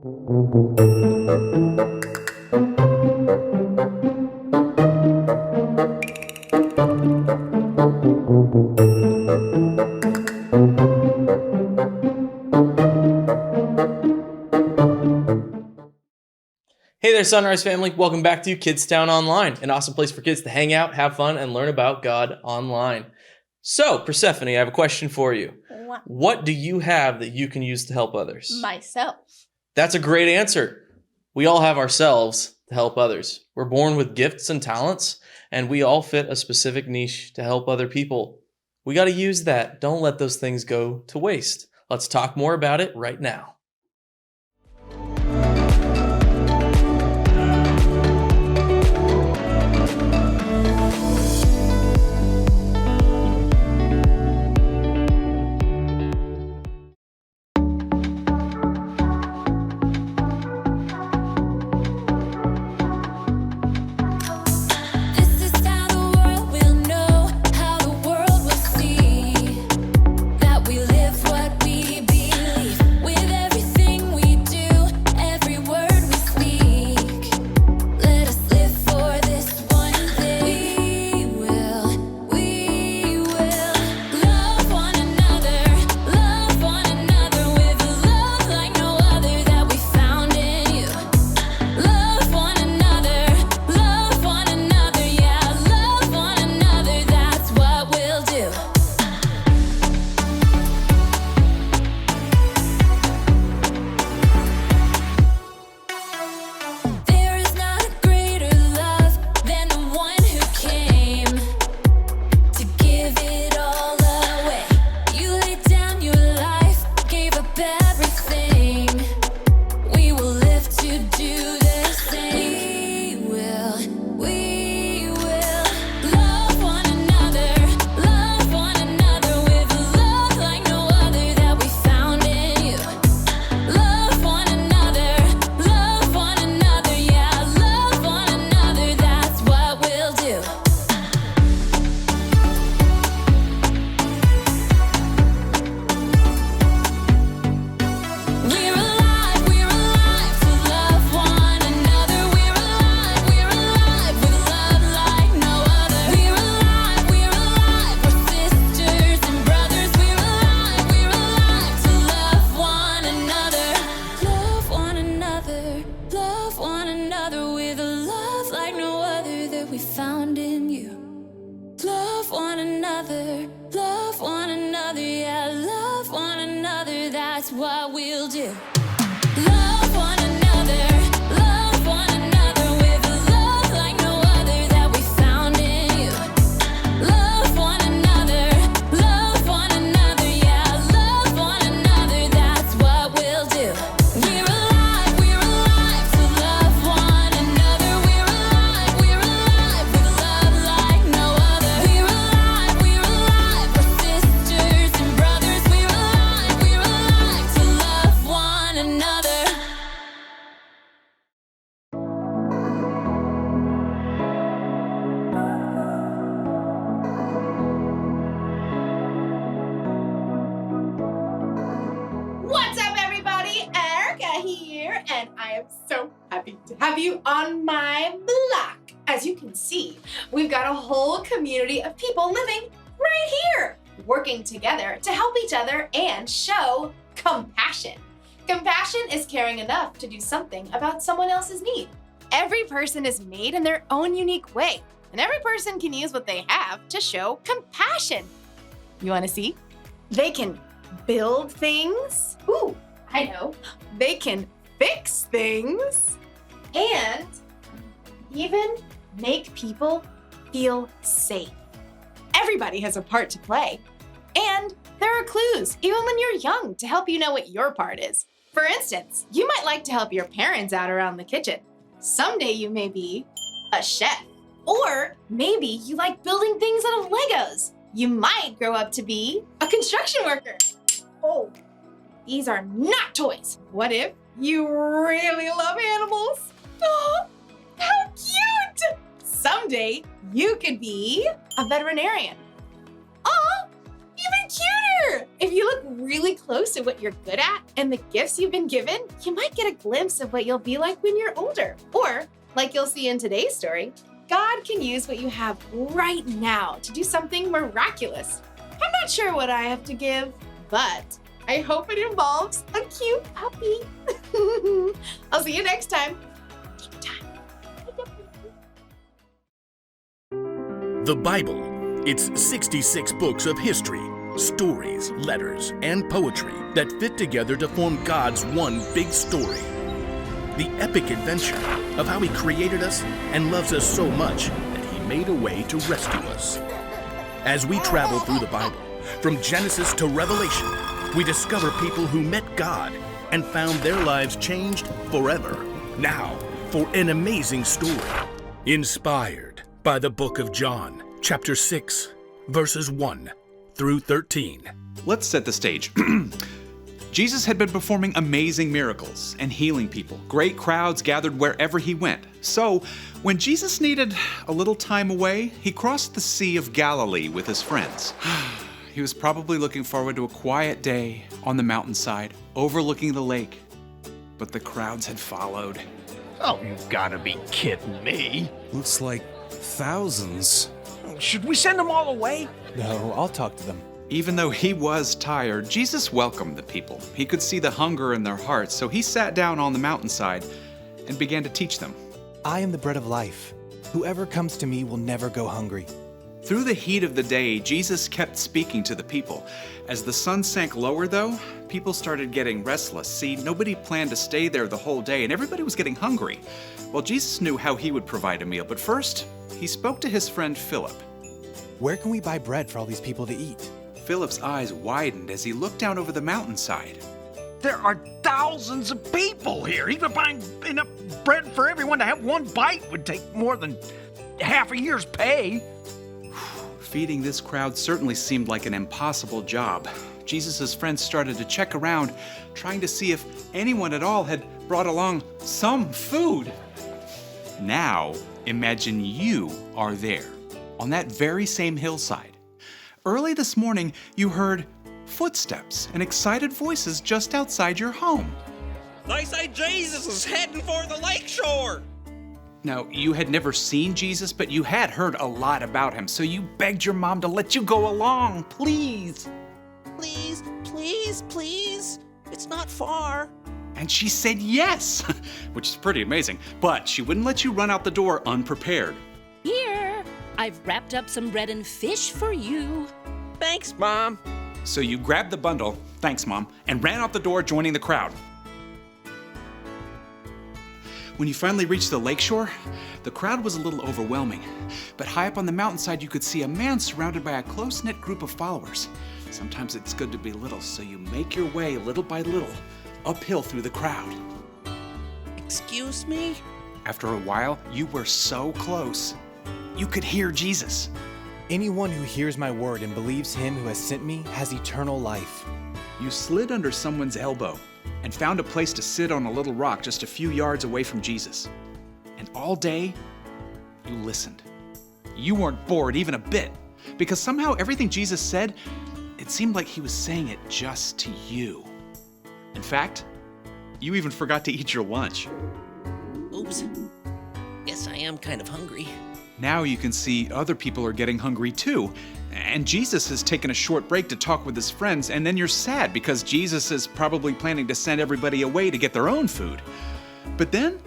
Hey there, Sunrise family. Welcome back to Kidstown Online, an awesome place for kids to hang out, have fun, and learn about God online. So, Persephone, I have a question for you. What do you have that you can use to help others? Myself. That's a great answer. We all have ourselves to help others. We're born with gifts and talents, and we all fit a specific niche to help other people. We got to use that. Don't let those things go to waste. Let's talk more about it right now. That's what we'll do. Love one another, love one another with a love like no other that we found in you. Love one another, yeah, love one another, that's what we'll do. We're alive to love one another. We're alive with love like no other. We're alive, we're sisters and brothers. We're alive to love one another. What's up, everybody? Erica here, and I am so happy to have you on my block. As you can see, we've got a whole community of people living right here, working together to help each other and show compassion. Compassion is caring enough to do something about someone else's need. Every person is made in their own unique way, and every person can use what they have to show compassion. You want to see? They can build things. Ooh, I know. They can fix things and even make people feel safe. Everybody has a part to play. And there are clues, even when you're young, to help you know what your part is. For instance, you might like to help your parents out around the kitchen. Someday you may be a chef. Or maybe you like building things out of Legos. You might grow up to be a construction worker. Oh, these are not toys. What if you really love animals? Oh, how cute! Someday you could be a veterinarian. Oh, even cuter! If you look really close at what you're good at and the gifts you've been given, you might get a glimpse of what you'll be like when you're older. Or, like you'll see in today's story, God can use what you have right now to do something miraculous. I'm not sure what I have to give, but I hope it involves a cute puppy. I'll see you next time. The Bible. It's 66 books of history, stories, letters, and poetry that fit together to form God's one big story. The epic adventure of how He created us and loves us so much that He made a way to rescue us. As we travel through the Bible, from Genesis to Revelation, we discover people who met God and found their lives changed forever. Now, for an amazing story, inspired by the book of John, chapter 6, verses 1 through 13. Let's set the stage. Jesus had been performing amazing miracles and healing people. Great crowds gathered wherever He went. So, when Jesus needed a little time away, He crossed the Sea of Galilee with His friends. He was probably looking forward to a quiet day on the mountainside, overlooking the lake. But the crowds had followed. Oh, you've got to be kidding me. Looks like thousands. Should we send them all away? No, I'll talk to them. Even though He was tired, Jesus welcomed the people. He could see the hunger in their hearts, so He sat down on the mountainside and began to teach them. I am the bread of life. Whoever comes to me will never go hungry. Through the heat of the day, Jesus kept speaking to the people. As the sun sank lower, though, people started getting restless. See, nobody planned to stay there the whole day, and everybody was getting hungry. Well, Jesus knew how He would provide a meal, but first, He spoke to His friend Philip. Where can we buy bread for all these people to eat? Philip's eyes widened as he looked down over the mountainside. There are thousands of people here. Even buying enough bread for everyone to have one bite would take more than half a year's pay. Feeding this crowd certainly seemed like an impossible job. Jesus' friends started to check around, trying to see if anyone at all had brought along some food. Now, imagine you are there, on that very same hillside. Early this morning, you heard footsteps and excited voices just outside your home. They say Jesus is heading for the lakeshore. Now, you had never seen Jesus, but you had heard a lot about Him, so you begged your mom to let you go along, please. Please, please, please. It's not far. And she said yes, which is pretty amazing, but she wouldn't let you run out the door unprepared. Here, I've wrapped up some bread and fish for you. Thanks, Mom. So you grabbed the bundle, thanks Mom, and ran out the door, joining the crowd. When you finally reached the lakeshore, the crowd was a little overwhelming. But high up on the mountainside, you could see a man surrounded by a close-knit group of followers. Sometimes it's good to be little, so you make your way little by little uphill through the crowd. Excuse me? After a while, you were so close, you could hear Jesus. Anyone who hears my word and believes Him who has sent me has eternal life. You slid under someone's elbow and found a place to sit on a little rock just a few yards away from Jesus. And all day, you listened. You weren't bored even a bit, because somehow everything Jesus said, it seemed like He was saying it just to you. In fact, you even forgot to eat your lunch. Oops. Guess I am kind of hungry. Now you can see other people are getting hungry too. And Jesus has taken a short break to talk with His friends, and then you're sad because Jesus is probably planning to send everybody away to get their own food. But then,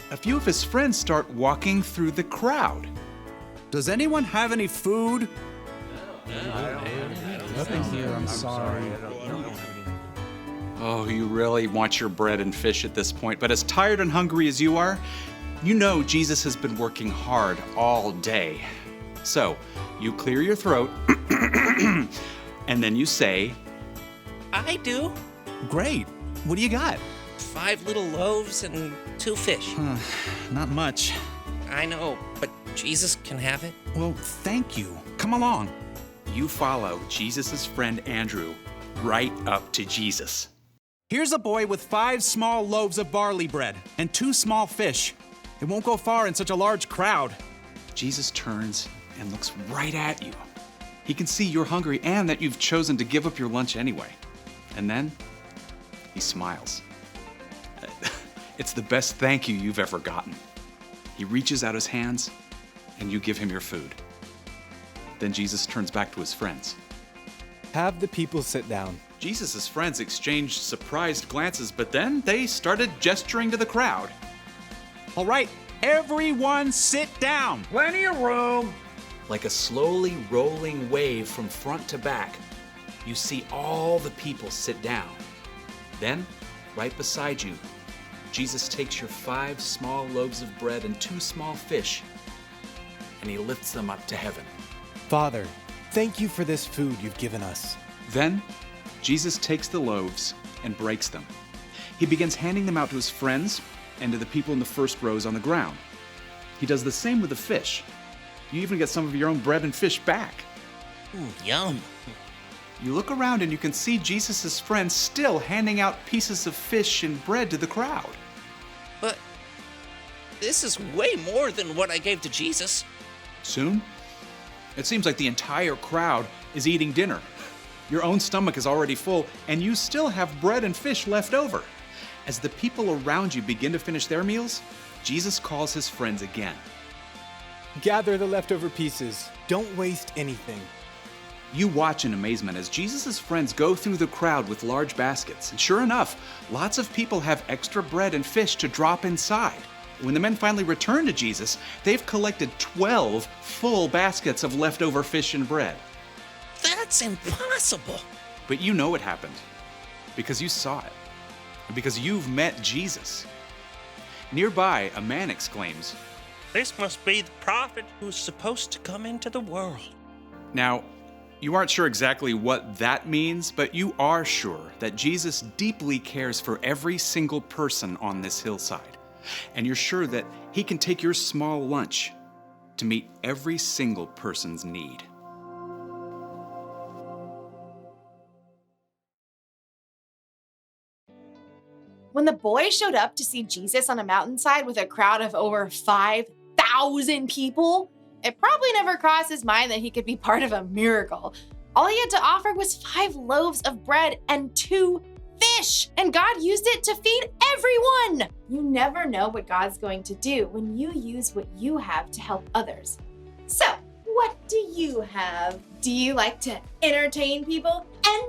a few of His friends start walking through the crowd. Does anyone have any food? Nothing here, I'm sorry. Oh, you really want your bread and fish at this point, but as tired and hungry as you are, you know Jesus has been working hard all day. So, you clear your throat, and then you say, I do. Great. What do you got? 5 little loaves and 2 fish. Not much. I know, but Jesus can have it. Well, thank you. Come along. You follow Jesus' friend Andrew right up to Jesus. Here's a boy with 5 small loaves of barley bread and 2 small fish. It won't go far in such a large crowd. Jesus turns and looks right at you. He can see you're hungry and that you've chosen to give up your lunch anyway. And then he smiles. It's the best thank you you've ever gotten. He reaches out his hands and you give him your food. Then Jesus turns back to his friends. Have the people sit down. Jesus' friends exchanged surprised glances, but then they started gesturing to the crowd. All right, everyone sit down. Plenty of room. Like a slowly rolling wave from front to back, you see all the people sit down. Then, right beside you, Jesus takes your 5 small loaves of bread and 2 small fish, and he lifts them up to heaven. Father, thank you for this food you've given us. Then, Jesus takes the loaves and breaks them. He begins handing them out to his friends and to the people in the first rows on the ground. He does the same with the fish. You even get some of your own bread and fish back. Yum. You look around and you can see Jesus' friends still handing out pieces of fish and bread to the crowd. But this is way more than what I gave to Jesus. Soon, it seems like the entire crowd is eating dinner. Your own stomach is already full, and you still have bread and fish left over. As the people around you begin to finish their meals, Jesus calls his friends again. Gather the leftover pieces. Don't waste anything. You watch in amazement as Jesus' friends go through the crowd with large baskets. And sure enough, lots of people have extra bread and fish to drop inside. When the men finally return to Jesus, they've collected 12 full baskets of leftover fish and bread. That's impossible. But you know it happened because you saw it and because you've met Jesus. Nearby, a man exclaims, This must be the prophet who's supposed to come into the world. Now, you aren't sure exactly what that means, but you are sure that Jesus deeply cares for every single person on this hillside. And you're sure that he can take your small lunch to meet every single person's need. When the boy showed up to see Jesus on a mountainside with a crowd of over 5,000 people, it probably never crossed his mind that he could be part of a miracle. All he had to offer was 5 loaves of bread and 2 fish, and God used it to feed everyone. You never know what God's going to do when you use what you have to help others. So, what do you have? Do you like to entertain people? And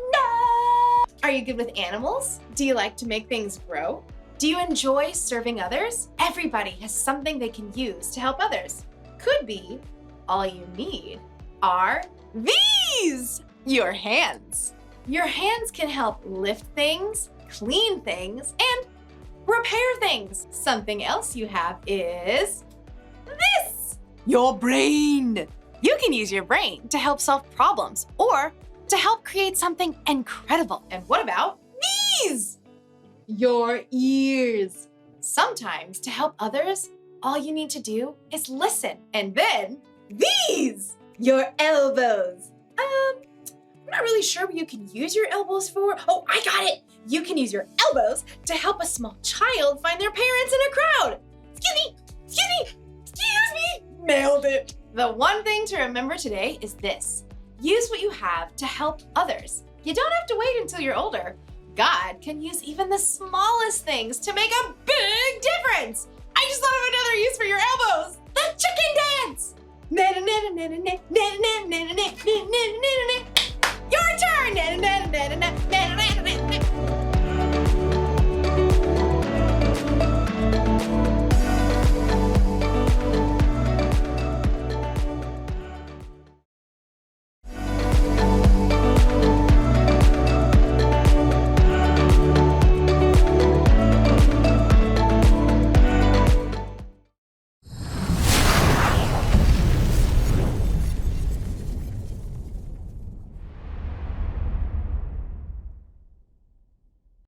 are you good with animals? Do you like to make things grow? Do you enjoy serving others? Everybody has something they can use to help others. Could be all you need are these, your hands. Your hands can help lift things, clean things, and repair things. Something else you have is this, your brain. You can use your brain to help solve problems or to help create something incredible. And what about these? Your ears. Sometimes to help others, all you need to do is listen. And then these, your elbows. I'm not really sure what you can use your elbows for. Oh, I got it. You can use your elbows to help a small child find their parents in a crowd. Excuse me. Nailed it. The one thing to remember today is this. Use what you have to help others. You don't have to wait until you're older. God can use even the smallest things to make a big difference. I just thought of another use for your elbows. The chicken dance.